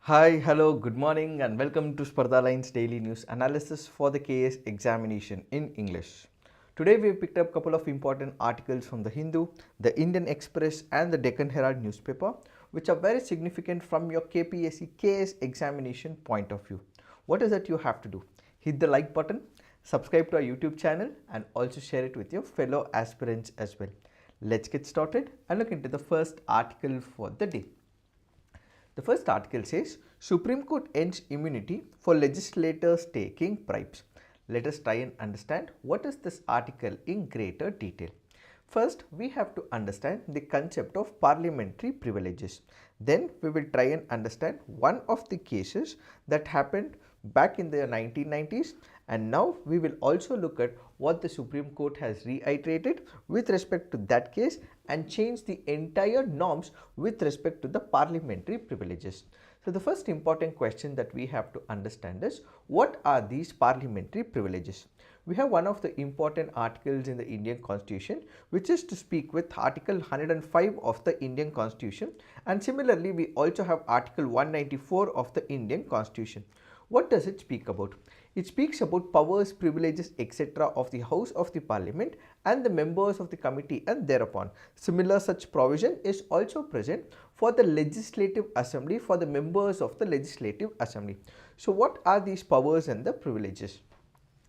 Hi, hello, good morning and welcome to Spardha Lines Daily News Analysis for the KS examination in English. Today we have picked up a couple of important articles from the Hindu, the Indian Express and the Deccan Herald newspaper which are very significant from your KPSC KAS examination point of view. What is that you have to do? Hit the like button, subscribe to our YouTube channel and also share it with your fellow aspirants as well. Let's get started and look into the first article for the day. The first article says, Supreme Court ends immunity for legislators taking bribes. Let us try and understand what is this article in greater detail. First, we have to understand the concept of parliamentary privileges. Then we will try and understand one of the cases that happened back in the 1990s, and now we will also look at what the Supreme Court has reiterated with respect to that case and change the entire norms with respect to the parliamentary privileges. So the first important question that we have to understand is, what are these parliamentary privileges? We have one of the important articles in the Indian Constitution, which is to speak with Article 105 of the Indian Constitution, and similarly we also have Article 194 of the Indian Constitution. What does it speak about? It speaks about powers, privileges, etc. of the House of the Parliament and the members of the committee, and thereupon similar such provision is also present for the Legislative Assembly, for the members of the Legislative Assembly. So what are these powers and the privileges?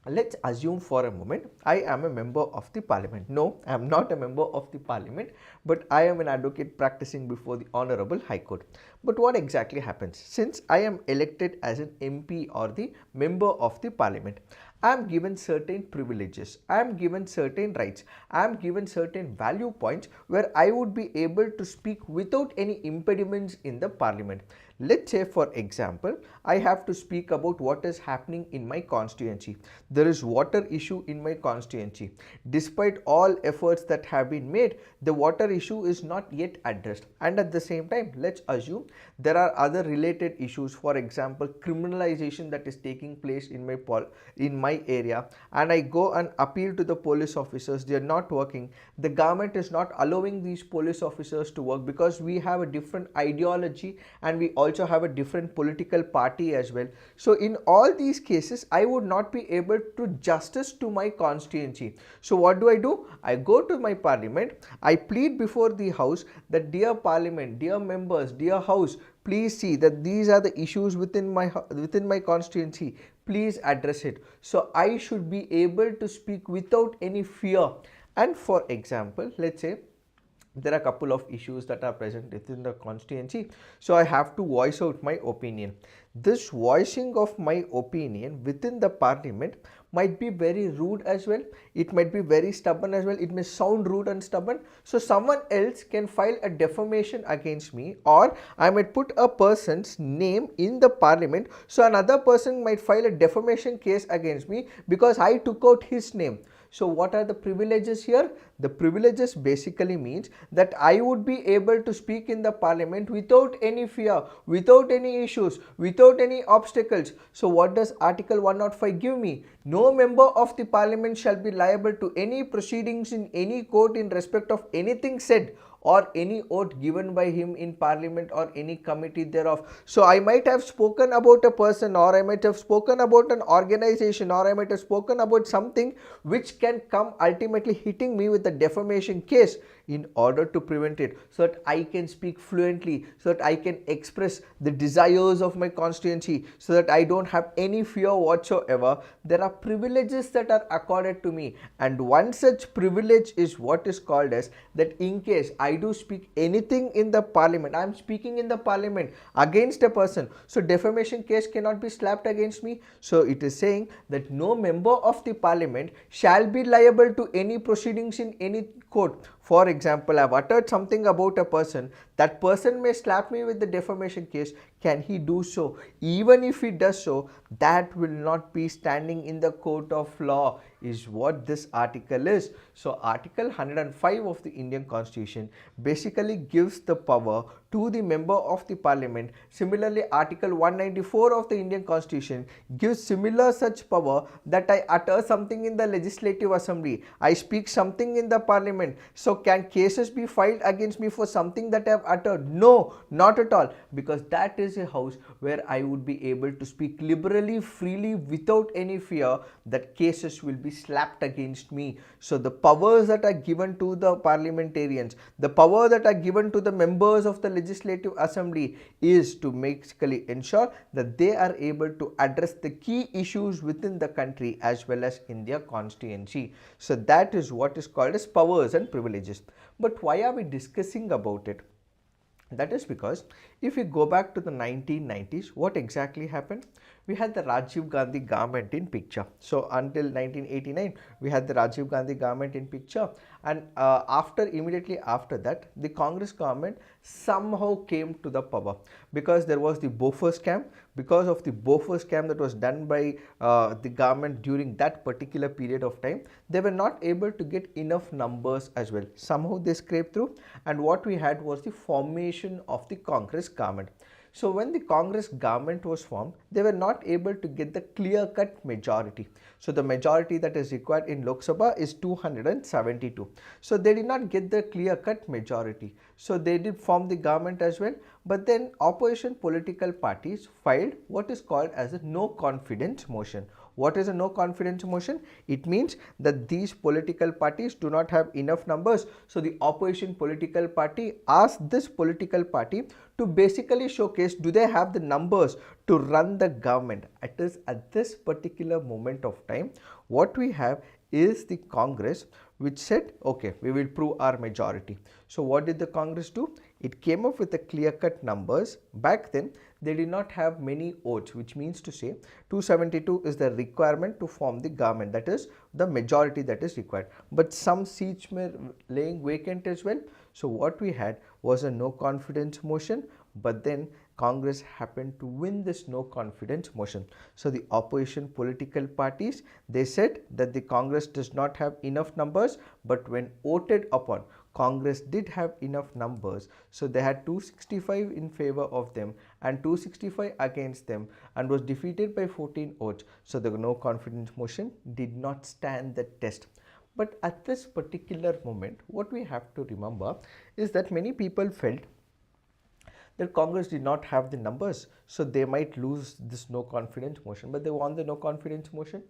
Let's assume for a moment I am a member of the parliament. No, I am not a member of the parliament, but I am an advocate practicing before the Honorable High Court. But what exactly happens? Since I am elected as an MP or the member of the parliament, I am given certain privileges, I am given certain rights, I am given certain value points where I would be able to speak without any impediments in the parliament. Let's say for example, I have to speak about what is happening in my constituency. There is water issue in my constituency. Despite all efforts that have been made, the water issue is not yet addressed. And at the same time, let's assume there are other related issues, for example, criminalization that is taking place in my area, and I go and appeal to the police officers. They are not working. The government is not allowing these police officers to work because we have a different ideology and we also have a different political party as well. So in all these cases, I would not be able to justice to my constituency. So what do? I go to my parliament, I plead before the house that, dear parliament, dear members, dear house, please see that these are the issues within my constituency. Please address it. So I should be able to speak without any fear. And for example, let's say there are a couple of issues that are present within the constituency, so I have to voice out my opinion. This voicing of my opinion within the parliament might be very rude as well. It might be very stubborn as well. It may sound rude and stubborn. So someone else can file a defamation against me, or I might put a person's name in the parliament. So another person might file a defamation case against me because I took out his name. So what are the privileges here? The privileges basically means that I would be able to speak in the parliament without any fear, without any issues, without any obstacles. So what does Article 105 give me? No member of the parliament shall be liable to any proceedings in any court in respect of anything said or any oath given by him in parliament or any committee thereof. So I might have spoken about a person, or I might have spoken about an organization, or I might have spoken about something which can come ultimately hitting me with a defamation case. In order to prevent it, so that I can speak fluently, so that I can express the desires of my constituency, so that I don't have any fear whatsoever, there are privileges that are accorded to me. And one such privilege is what is called as that in case I do speak anything in the parliament, I am speaking in the parliament against a person, so defamation case cannot be slapped against me. So it is saying that no member of the parliament shall be liable to any proceedings in any court. For example, I have uttered something about a person, that person may slap me with the defamation case. Can he do so? Even if he does so, that will not be standing in the court of law, is what this article is. So Article 105 of the Indian Constitution basically gives the power to the member of the parliament. Similarly, Article 194 of the Indian Constitution gives similar such power, that I utter something in the Legislative Assembly, I speak something in the parliament. So can cases be filed against me for something that I have uttered? No, not at all, because that is is a house where I would be able to speak liberally, freely, without any fear that cases will be slapped against me. So the powers that are given to the parliamentarians, the power that are given to the members of the legislative assembly is to basically ensure that they are able to address the key issues within the country as well as in their constituency. So that is what is called as powers and privileges. But why are we discussing about it? That is because if we go back to the 1990s, what exactly happened? We had the Rajiv Gandhi government in picture. So until 1989, we had the Rajiv Gandhi government in picture, and immediately after that, the Congress government somehow came to the power because there was the Bofors scam. Because of the Bofors scam that was done by the government during that particular period of time, they were not able to get enough numbers as well. Somehow they scraped through, and what we had was the formation of the Congress government. So when the Congress government was formed, they were not able to get the clear-cut majority. So the majority that is required in Lok Sabha is 272. So they did not get the clear-cut majority. So they did form the government as well. But then opposition political parties filed what is called as a no confidence motion. What is a no confidence motion? It means that these political parties do not have enough numbers. So the opposition political party asked this political party to basically showcase, do they have the numbers to run the government? It is at this particular moment of time, what we have is the Congress which said, okay, we will prove our majority. So what did the Congress do? It came up with the clear-cut numbers. Back then, they did not have many votes, which means to say 272 is the requirement to form the government. That is the majority that is required. But some seats were laying vacant as well. So what we had was a no confidence motion, but then Congress happened to win this no confidence motion. So the opposition political parties, they said that the Congress does not have enough numbers, but when voted upon, Congress did have enough numbers. So they had 265 in favor of them and 265 against them, and was defeated by 14 votes. So the no confidence motion did not stand the test. But at this particular moment, what we have to remember is that many people felt that Congress did not have the numbers, so they might lose this no confidence motion, but they won the no confidence motion.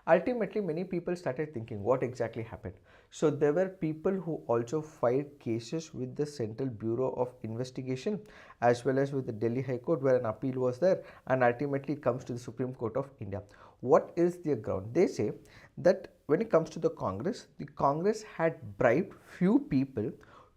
Ultimately, many people started thinking what exactly happened. So there were people who also filed cases with the Central Bureau of Investigation as well as with the Delhi High Court, where an appeal was there, and ultimately it comes to the Supreme Court of India. What is their ground? They say that when it comes to the Congress had bribed few people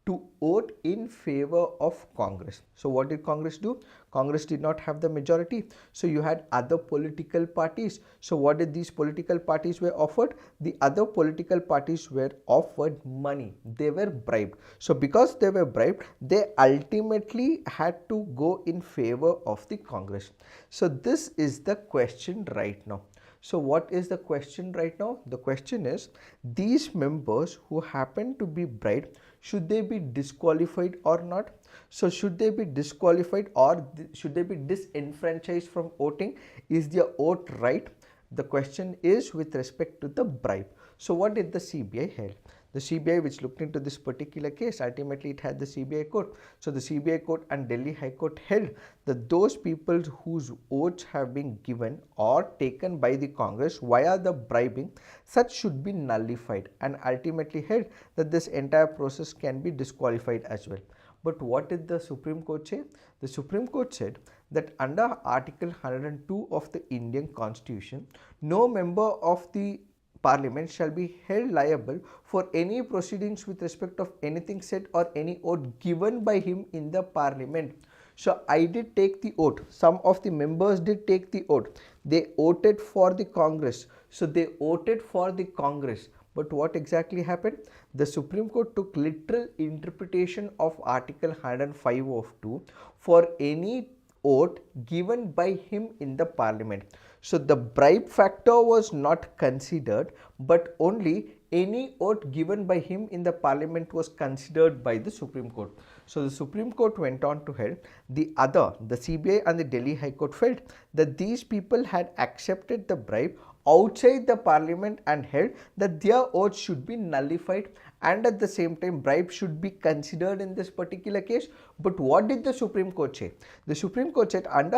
to vote in favor of Congress. So what did Congress do? Congress did not have the majority. So you had other political parties. So what did these political parties were offered? The other political parties were offered money. They were bribed. So because they were bribed, they ultimately had to go in favor of the Congress. So this is the question right now. So what is the question right now? The question is, these members who happen to be bribed, should they be disqualified or not? So should they be disqualified or should they be disenfranchised from voting? Is their vote right? The question is with respect to the bribe. So what did the CBI held? The CBI, which looked into this particular case, ultimately it had the CBI court. So the CBI court and Delhi High Court held that those people whose votes have been given or taken by the Congress via the bribing, such should be nullified, and ultimately held that this entire process can be disqualified as well. But what did the Supreme Court say? The Supreme Court said that under Article 102 of the Indian Constitution, no member of the Parliament shall be held liable for any proceedings with respect of anything said or any vote given by him in the Parliament. So I did take the vote. Some of the members did take the vote. They voted for the Congress. So they voted for the Congress. But what exactly happened? The Supreme Court took literal interpretation of Article 105 of 2 for any vote given by him in the Parliament. So the bribe factor was not considered, but only any vote given by him in the Parliament was considered by the Supreme Court. So the Supreme Court went on to hold the CBI and the Delhi High Court felt that these people had accepted the bribe outside the Parliament and held that their votes should be nullified and at the same time bribe should be considered in this particular case. But what did the Supreme Court say? The Supreme Court said under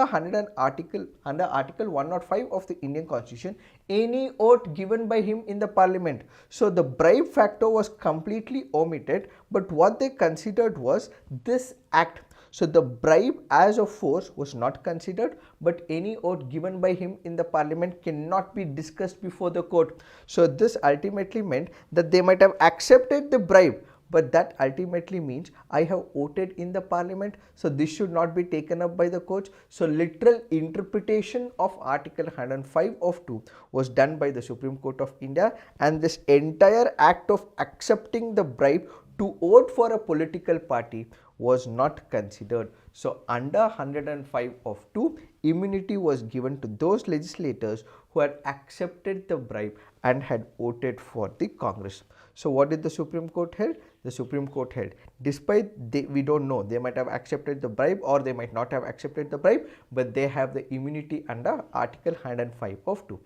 article 105 of the Indian Constitution, any oath given by him in the parliament. So the bribe factor was completely omitted, but what they considered was this act. So the bribe as a force was not considered, but any oath given by him in the parliament cannot be discussed before the court. So this ultimately meant that they might have accepted the bribe, but that ultimately means I have voted in the parliament, so this should not be taken up by the courts. So literal interpretation of article 105 of 2 was done by the Supreme Court of India, and this entire act of accepting the bribe to vote for a political party was not considered. So under 105 of 2, immunity was given to those legislators who had accepted the bribe and had voted for the Congress. So what did the Supreme Court held? The Supreme Court held, despite we don't know, they might have accepted the bribe or they might not have accepted the bribe, but they have the immunity under article 105 of 2.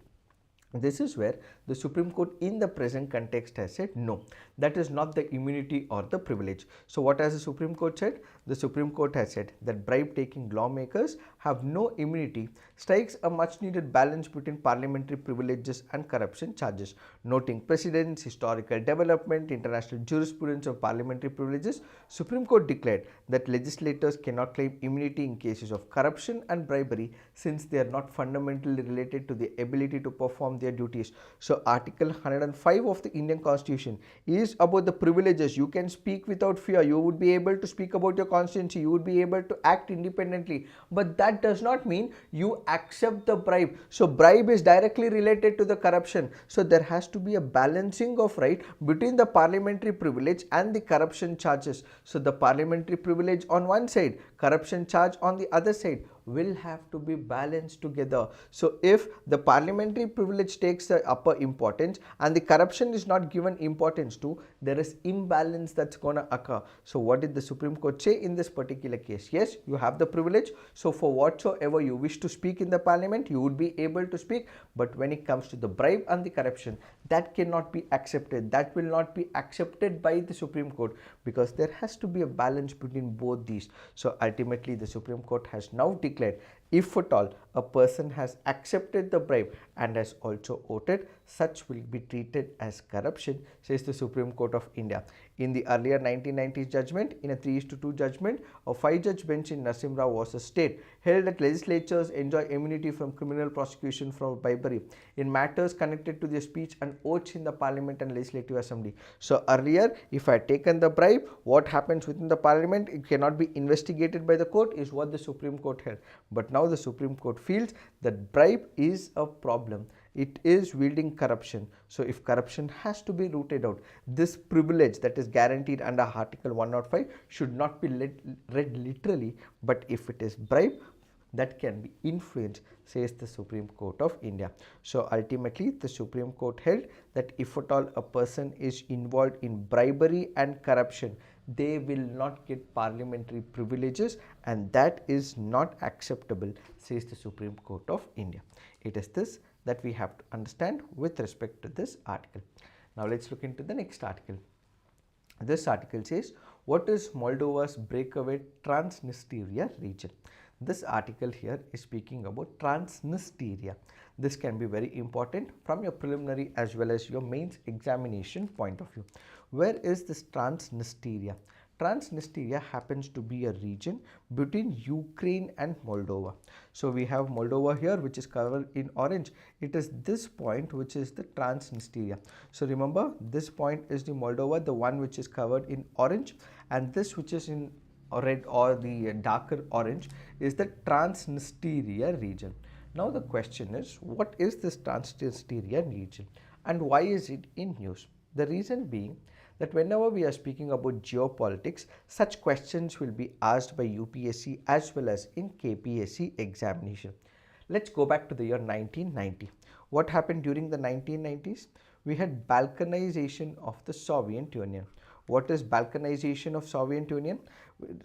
This is where the Supreme Court in the present context has said no, that is not the immunity or the privilege. So what has the Supreme Court said? The Supreme Court has said that bribe taking lawmakers have no immunity strikes a much needed balance between parliamentary privileges and corruption charges. Noting precedents, historical development, international jurisprudence of parliamentary privileges, Supreme Court declared that legislators cannot claim immunity in cases of corruption and bribery since they are not fundamentally related to the ability to perform their duties. So article 105 of the Indian Constitution is about the privileges. You can speak without fear, you would be able to speak about your constituency, you would be able to act independently, but that does not mean you accept the bribe. So bribe is directly related to the corruption. So there has to be a balancing of right between the parliamentary privilege and the corruption charges. So the parliamentary privilege on one side, corruption charge on the other side will have to be balanced together. So if the parliamentary privilege takes the upper importance and the corruption is not given importance to, there is imbalance that's going to occur. So what did the Supreme Court say in this particular case? Yes, you have the privilege, so for whatsoever you wish to speak in the parliament, you would be able to speak, but when it comes to the bribe and the corruption, that cannot be accepted. That will not be accepted by the Supreme Court, because there has to be a balance between both these. So ultimately the Supreme Court has now declared, if at all a person has accepted the bribe and has also voted, such will be treated as corruption, says the Supreme Court of India. In the earlier 1990s judgment, in a 3:2 judgment, a 5-judge bench in Narasimha was a state held that legislatures enjoy immunity from criminal prosecution for bribery in matters connected to their speech and oaths in the parliament and legislative assembly. So earlier, if I had taken the bribe, what happens within the parliament, it cannot be investigated by the court, is what the Supreme Court held. But now the Supreme Court feels that bribe is a problem. It is wielding corruption. So if corruption has to be rooted out, this privilege that is guaranteed under article 105 should not be read literally, but if it is bribe, that can be influenced, says the Supreme Court of India. So ultimately the Supreme Court held that if at all a person is involved in bribery and corruption, they will not get parliamentary privileges, and that is not acceptable, says the Supreme Court of India. It is this that we have to understand with respect to this article. Now let's look into the next article. This article says, what is Moldova's breakaway Transnistria region? This article here is speaking about Transnistria. This can be very important from your preliminary as well as your mains examination point of view. Where is this Transnistria? Transnistria happens to be a region between Ukraine and Moldova. So we have Moldova here, which is covered in orange. It is this point which is the Transnistria. So remember, this point is the Moldova, the one which is covered in orange, and this which is in red or the darker orange is the Transnistria region. Now the question is, what is this Transnistria region and why is it in news? The reason being that whenever we are speaking about geopolitics, such questions will be asked by UPSC as well as in KPSC examination. Let's go back to the year 1990. What happened during the 1990s? We had balkanization of the Soviet Union. What is balkanization of Soviet Union?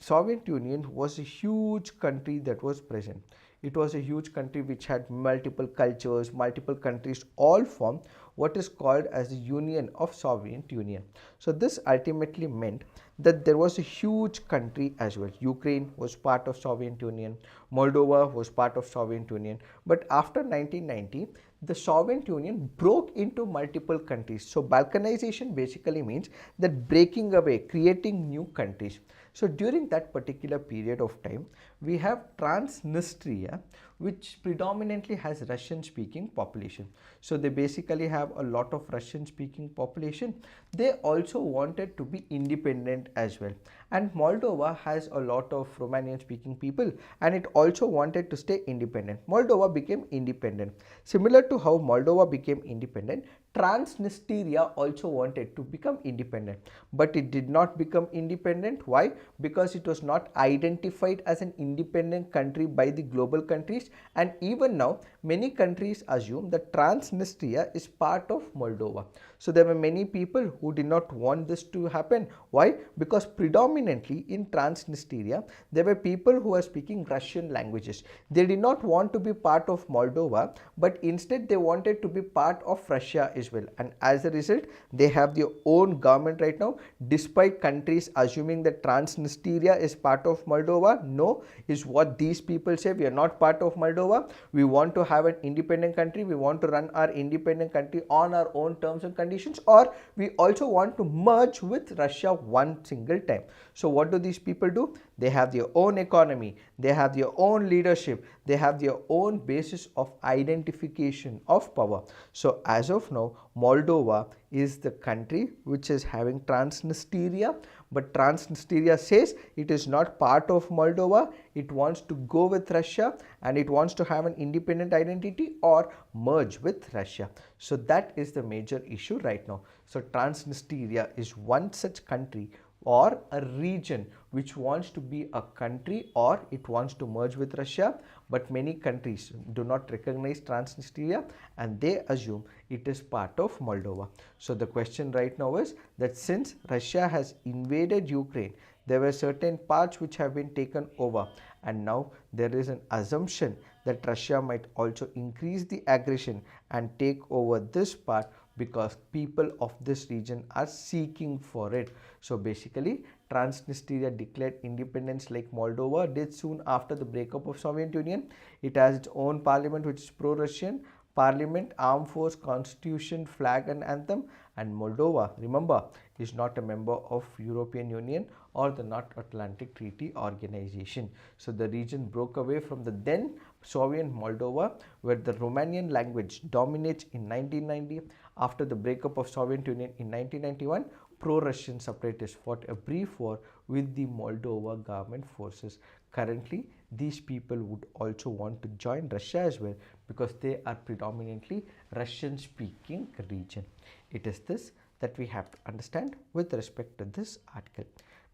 Soviet Union was a huge country that was present. It was a huge country which had multiple cultures, multiple countries all formed. what is called as the Union of Soviet Union. So this ultimately meant that there was a huge country as well. Ukraine was part of Soviet Union, Moldova was part of Soviet Union, but after 1990 the Soviet Union broke into multiple countries. So balkanization basically means that breaking away, creating new countries. So during that particular period of time, we have Transnistria, which predominantly has Russian speaking population. So they basically have a lot of Russian speaking population. They also wanted to be independent as well. And Moldova has a lot of Romanian speaking people, and it also wanted to stay independent. Moldova became independent. Similar to how Moldova became independent, Transnistria also wanted to become independent, but it did not become independent. Why? Because it was not identified as an independent country by the global countries, and even now many countries assume that Transnistria is part of Moldova. So there were many people who did not want this to happen. Why? Because predominantly in Transnistria there were people who were speaking Russian languages. They did not want to be part of Moldova, but instead they wanted to be part of Russia as well, and as a result they have their own government right now, despite countries assuming that Transnistria is part of Moldova. No, is what these people say. We are not part of Moldova. We want to have an independent country. We want to run our independent country on our own terms and conditions, or we also want to merge with Russia one single time. So what do these people do? They have their own economy, they have their own leadership, they have their own basis of identification of power. So as of now, Moldova is the country which is having Transnistria, but Transnistria says it is not part of Moldova. It wants to go with Russia, and it wants to have an independent identity or merge with Russia. So that is the major issue right now. So Transnistria is one such country or a region which wants to be a country, or it wants to merge with Russia, but many countries do not recognize Transnistria and they assume it is part of Moldova. So the question right now is that since Russia has invaded Ukraine, there were certain parts which have been taken over, and now there is an assumption that Russia might also increase the aggression and take over this part, because people of this region are seeking for it. So basically Transnistria declared independence like Moldova did soon after the breakup of Soviet Union. It has its own parliament which is pro-Russian, parliament, armed force, constitution, flag and anthem. And Moldova, remember, is not a member of European Union or the North Atlantic Treaty Organization. So the region broke away from the then Soviet Moldova, where the Romanian language dominates in 1990. After the breakup of Soviet Union in 1991, pro-Russian separatists fought a brief war with the Moldova government forces. Currently, these people would also want to join Russia as well, because they are predominantly Russian-speaking region. It is this that we have to understand with respect to this article.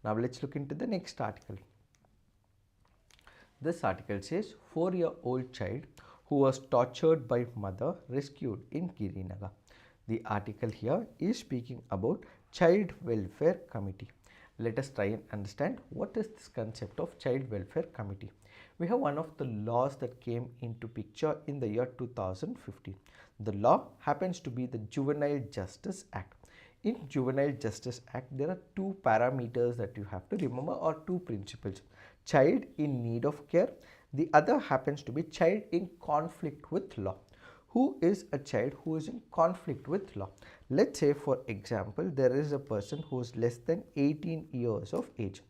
Now let's look into the next article. This article says 4-year-old child who was tortured by mother rescued in Girinagar. The article here is speaking about Child Welfare Committee. Let us try and understand what is this concept of Child Welfare Committee. We have one of the laws that came into picture in the year 2015. The law happens to be the Juvenile Justice Act. In Juvenile Justice Act, there are two parameters that you have to remember, or two principles: child in need of care. The other happens to be child in conflict with law. Who is a child who is in conflict with law? Let's say, for example, there is a person who is less than 18 years of age.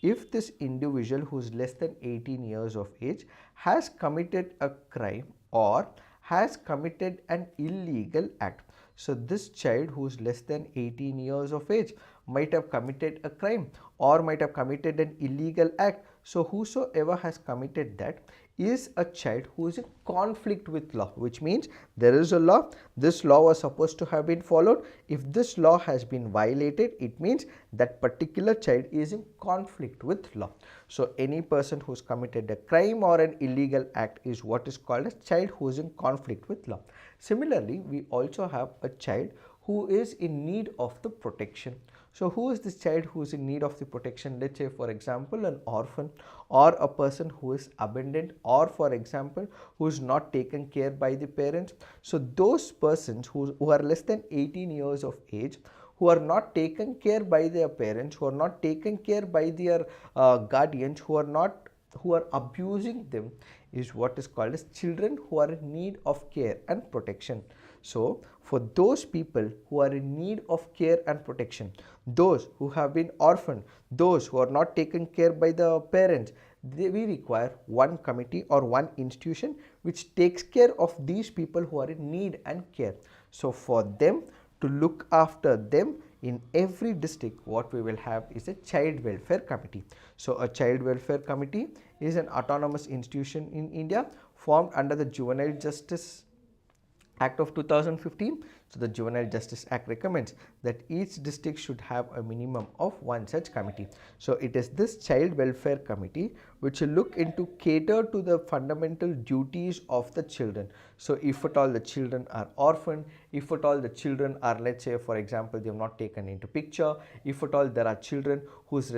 If this individual who is less than 18 years of age has committed a crime or has committed an illegal act, so this child who is less than 18 years of age might have committed a crime or might have committed an illegal act. So whosoever has committed that is a child who is in conflict with law, which means there is a law, this law was supposed to have been followed. If this law has been violated, it means that particular child is in conflict with law. So any person who has committed a crime or an illegal act is what is called a child who is in conflict with law. Similarly, we also have a child who is in need of the protection. So who is this child who is in need of the protection? Let's say for example an orphan, or a person who is abandoned, or for example who is not taken care by the parents. So those persons who are less than 18 years of age, who are not taken care by their parents, who are not taken care by their guardians, who are abusing them, is what is called as children who are in need of care and protection. So for those people who are in need of care and protection, those who have been orphaned, those who are not taken care by the parents, we require one committee or one institution which takes care of these people who are in need and care. So for them to look after them, in every district what we will have is a child welfare committee. So a child welfare committee is an autonomous institution in India formed under the Juvenile Justice Act of 2015. So the Juvenile Justice Act recommends that each district should have a minimum of one such committee. So it is this child welfare committee which will look into cater to the fundamental duties of the children. So if at all the children are orphaned, if at all the children are, let's say for example, they have not taken into picture, if at all there are children whose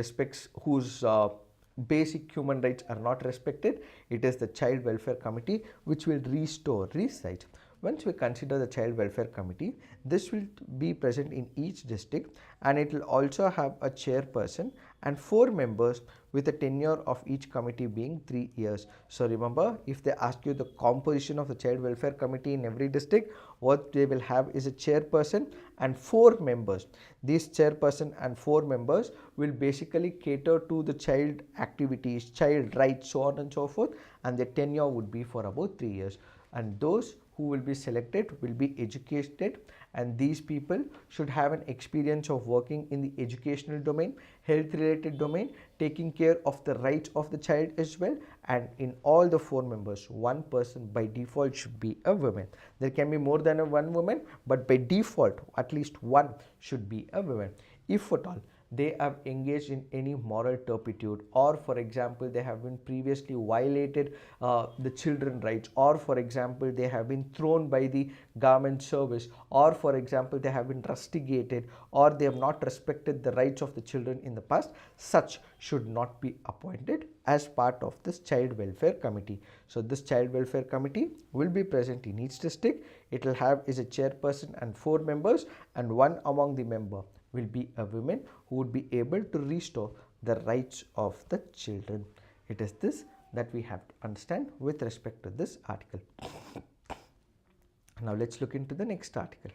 basic human rights are not respected, it is the child welfare committee which will restore, recite. Once we consider the child welfare committee, this will be present in each district, and it will also have a chairperson and 4 members with a tenure of each committee being 3 years. So remember, if they ask you the composition of the child welfare committee in every district, what they will have is a chairperson and 4 members. These chairperson and 4 members will basically cater to the child activities, child rights, so on and so forth, and their tenure would be for about 3 years. And those who will be selected will be educated, and these people should have an experience of working in the educational domain, health related domain, taking care of the rights of the child as well. And in all the 4 members, one person by default should be a woman. There can be more than one woman, but by default at least one should be a woman. If at all they have engaged in any moral turpitude, or for example they have been previously violated the children rights, or for example they have been thrown by the government service, or for example they have been rusticated, or they have not respected the rights of the children in the past, such should not be appointed as part of this child welfare committee. So this child welfare committee will be present in each district. It will have is a chairperson and 4 members, and one among the member will be a woman who would be able to restore the rights of the children. It is this that we have to understand with respect to this article. Now let's look into the next article.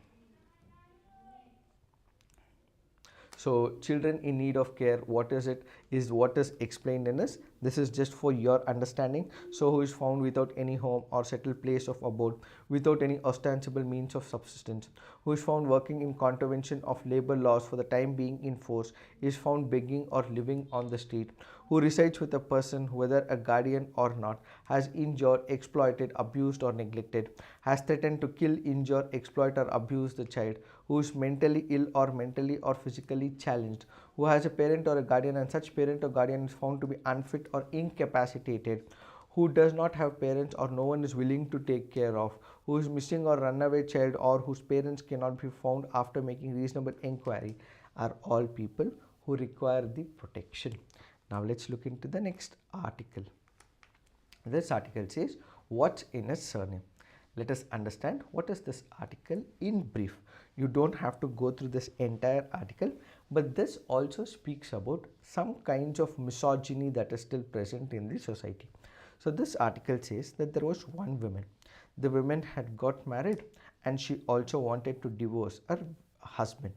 So children in need of care, what is it, is what is explained in this. This is just for your understanding. So who is found without any home or settled place of abode, without any ostensible means of subsistence, who is found working in contravention of labor laws for the time being in force, is found begging or living on the street, who resides with a person, whether a guardian or not, has injured, exploited, abused or neglected, has threatened to kill, injure, exploit or abuse the child, who is mentally ill or mentally or physically challenged, who has a parent or a guardian and such parent or guardian is found to be unfit or incapacitated, who does not have parents or no one is willing to take care of, who is missing or runaway child, or whose parents cannot be found after making reasonable inquiry, are all people who require the protection. Now let's look into the next article. This article says, what's in a surname? Let us understand what is this article in brief. You don't have to go through this entire article, but this also speaks about some kinds of misogyny that is still present in the society. So this article says that there was one woman. The woman had got married and she also wanted to divorce her husband.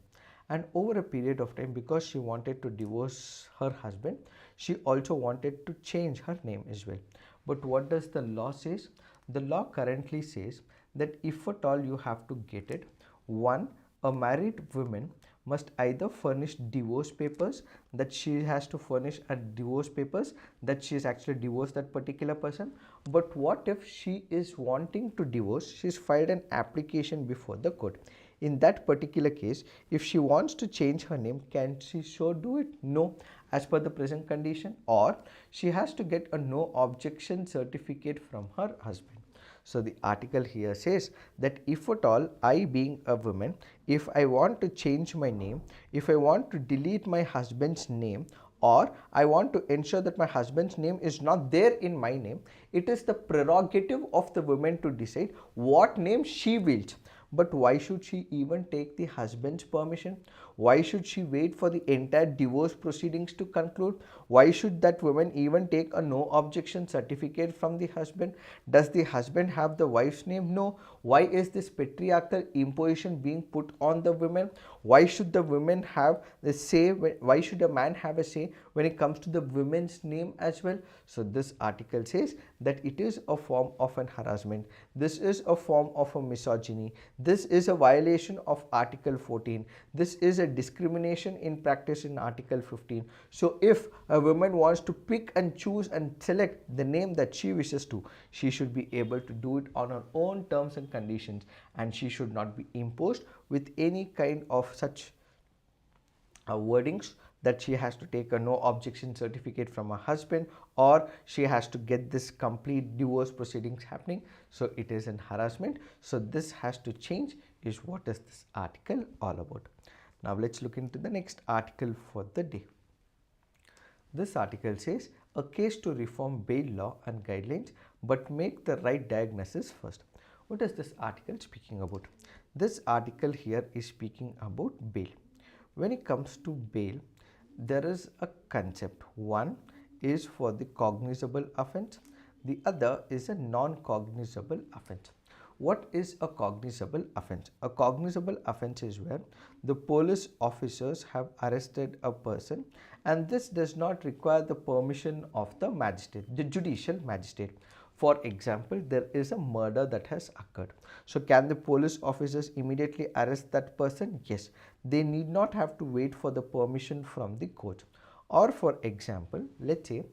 And over a period of time, because she wanted to divorce her husband, she also wanted to change her name as well. But what does the law says? The law currently says that if at all you have to get it, one, a married woman must either furnish divorce papers, that she has to furnish a divorce papers that she is actually divorced that particular person. But what if she is wanting to divorce, she's filed an application before the court. In that particular case, if she wants to change her name, can she so do it? No, as per the present condition, or she has to get a no objection certificate from her husband. So the article here says that if at all I being a woman, if I want to change my name, if I want to delete my husband's name, or I want to ensure that my husband's name is not there in my name, it is the prerogative of the woman to decide what name she wills. But why should she even take the husband's permission? Why should she wait for the entire divorce proceedings to conclude? Why should that woman even take a no objection certificate from the husband? Does the husband have the wife's name? No. Why is this patriarchal imposition being put on the women? Why should the women have the say? Why should a man have a say when it comes to the women's name as well? So this article says that it is a form of an harassment. This is a form of a misogyny. This is a violation of Article 14. This is a discrimination in practice in Article 15. So if a woman wants to pick and choose and select the name that she wishes to, she should be able to do it on her own terms and conditions, and she should not be imposed with any kind of such wordings that she has to take a no objection certificate from her husband, or she has to get this complete divorce proceedings happening. So it is an harassment. So this has to change, is what is this article all about. Now let's look into the next article for the day. This article says a case to reform bail law and guidelines, but make the right diagnosis first. What is this article speaking about? This article here is speaking about bail. When it comes to bail, there is a concept. One is for the cognizable offense, the other is a non-cognizable offense. What is a cognizable offense? A cognizable offense is where the police officers have arrested a person, and this does not require the permission of the magistrate, the judicial magistrate. For example, there is a murder that has occurred. So can the police officers immediately arrest that person? Yes. They need not have to wait for the permission from the court. Or for example, let's say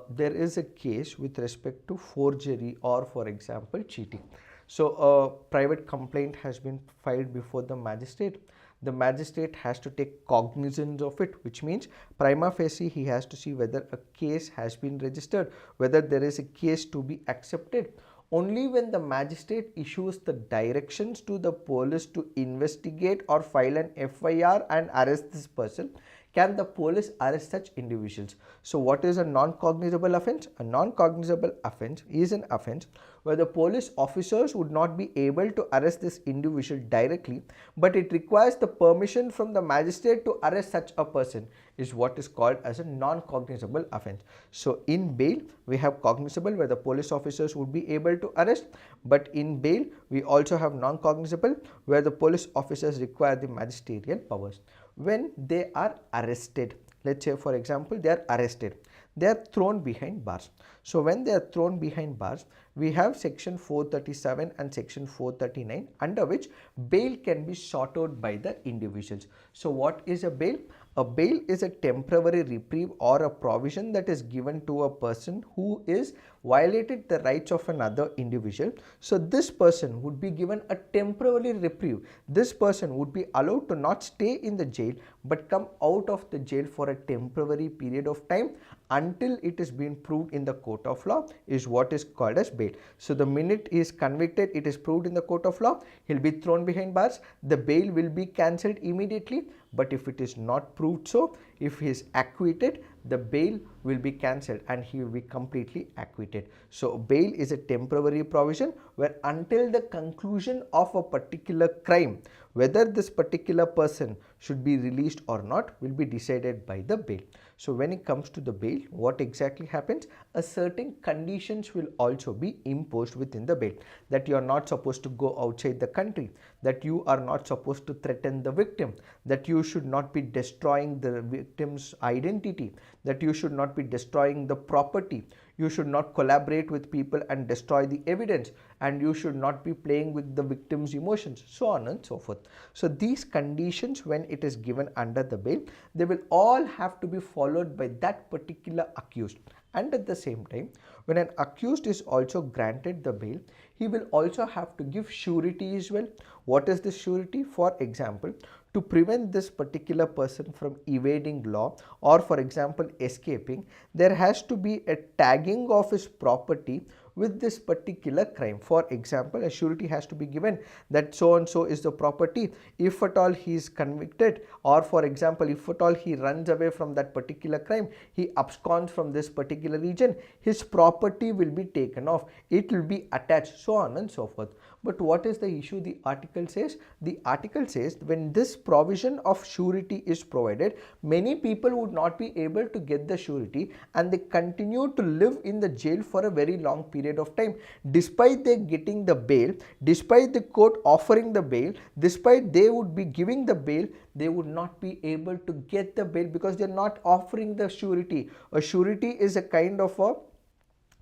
there is a case with respect to forgery or for example cheating. So a private complaint has been filed before the magistrate. The magistrate has to take cognizance of it, which means prima facie he has to see whether a case has been registered, whether there is a case to be accepted. Only when the magistrate issues the directions to the police to investigate or file an FIR and arrest this person, can the police arrest such individuals. So what is a non-cognizable offense? A non-cognizable offense is an offense where the police officers would not be able to arrest this individual directly, but it requires the permission from the magistrate to arrest such a person, is what is called as a non-cognizable offense. So in bail, we have cognizable where the police officers would be able to arrest, but in bail, we also have non-cognizable where the police officers require the magisterial powers. When they are arrested, let's say for example they are arrested, they are thrown behind bars. So when they are thrown behind bars, we have section 437 and section 439 under which bail can be sought out by the individuals. So what is a bail? A bail is a temporary reprieve or a provision that is given to a person who is violated the rights of another individual. So this person would be given a temporary reprieve. This person would be allowed to not stay in the jail but come out of the jail for a temporary period of time until it is being proved in the court of law, is what is called as bail. So the minute he is convicted, it is proved in the court of law, he will be thrown behind bars, the bail will be cancelled immediately. But if it is not proved so, if he is acquitted, the bail will be cancelled and he will be completely acquitted. So bail is a temporary provision where until the conclusion of a particular crime, whether this particular person should be released or not will be decided by the bail. So when it comes to the bail, what exactly happens? A certain conditions will also be imposed within the bail, that you are not supposed to go outside the country, that you are not supposed to threaten the victim, that you should not be destroying the victim's identity, that you should not be destroying the property, you should not collaborate with people and destroy the evidence, and you should not be playing with the victim's emotions, so on and so forth. So these conditions, when it is given under the bail, they will all have to be followed by that particular accused. And at the same time, when an accused is also granted the bail, he will also have to give surety as well. What is this surety? For example, to prevent this particular person from evading law or for example escaping, there has to be a tagging of his property with this particular crime. For example, a surety has to be given that so and so is the property. If at all he is convicted, or for example, if at all he runs away from that particular crime, he absconds from this particular region, his property will be taken off, it will be attached, so on and so forth. But what is the issue the article says? The article says when this provision of surety is provided, many people would not be able to get the surety and they continue to live in the jail for a very long period of time. Despite they getting the bail, despite the court offering the bail, despite they would be giving the bail, they would not be able to get the bail because they are not offering the surety. A surety is a kind of a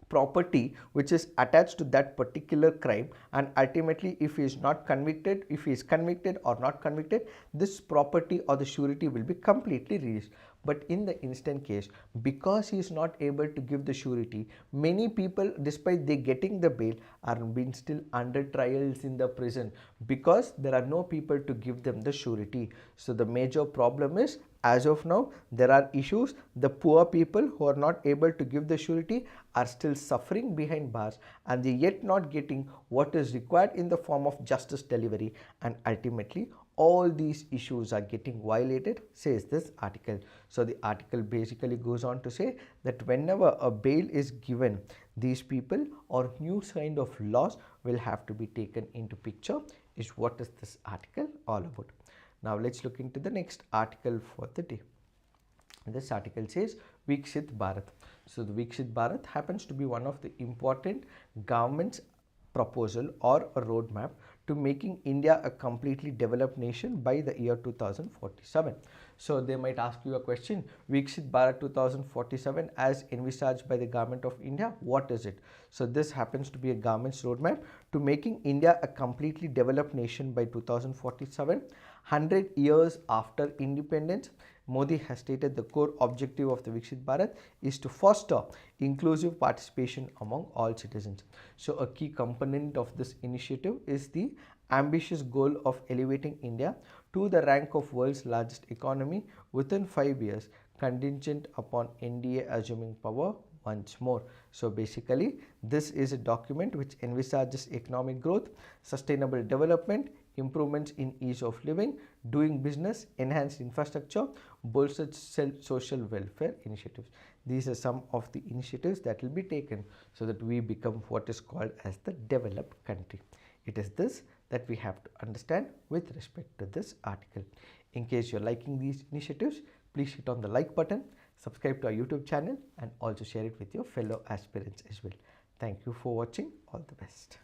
property which is attached to that particular crime, and ultimately if he is not convicted, if he is convicted or not convicted, this property or the surety will be completely released. But in the instant case, because he is not able to give the surety, many people, despite they getting the bail, are being still under trials in the prison because there are no people to give them the surety. So the major problem is, as of now, there are issues. The poor people who are not able to give the surety are still suffering behind bars, and they yet not getting what is required in the form of justice delivery, and ultimately all these issues are getting violated, says this article. So the article basically goes on to say that whenever a bail is given, these people or new kind of laws will have to be taken into picture, is what is this article all about. Now let's look into the next article for the day. This article says Viksit Bharat. So the Viksit Bharat happens to be one of the important government's proposal or a roadmap to making India a completely developed nation by the year 2047. So they might ask you a question, Viksit Bharat 2047 as envisaged by the government of India, what is it? So this happens to be a government's roadmap to making India a completely developed nation by 2047. 100 years after independence, Modi has stated the core objective of the Viksit Bharat is to foster inclusive participation among all citizens. So a key component of this initiative is the ambitious goal of elevating India to the rank of world's largest economy within 5 years, contingent upon NDA assuming power once more. So basically this is a document which envisages economic growth, sustainable development, improvements in ease of living, doing business, enhanced infrastructure, bolstered social welfare initiatives. These are some of the initiatives that will be taken so that we become what is called as the developed country. It is this that we have to understand with respect to this article. In case you're liking these initiatives, please hit on the like button, subscribe to our YouTube channel, and also share it with your fellow aspirants as well. Thank you for watching. All the best.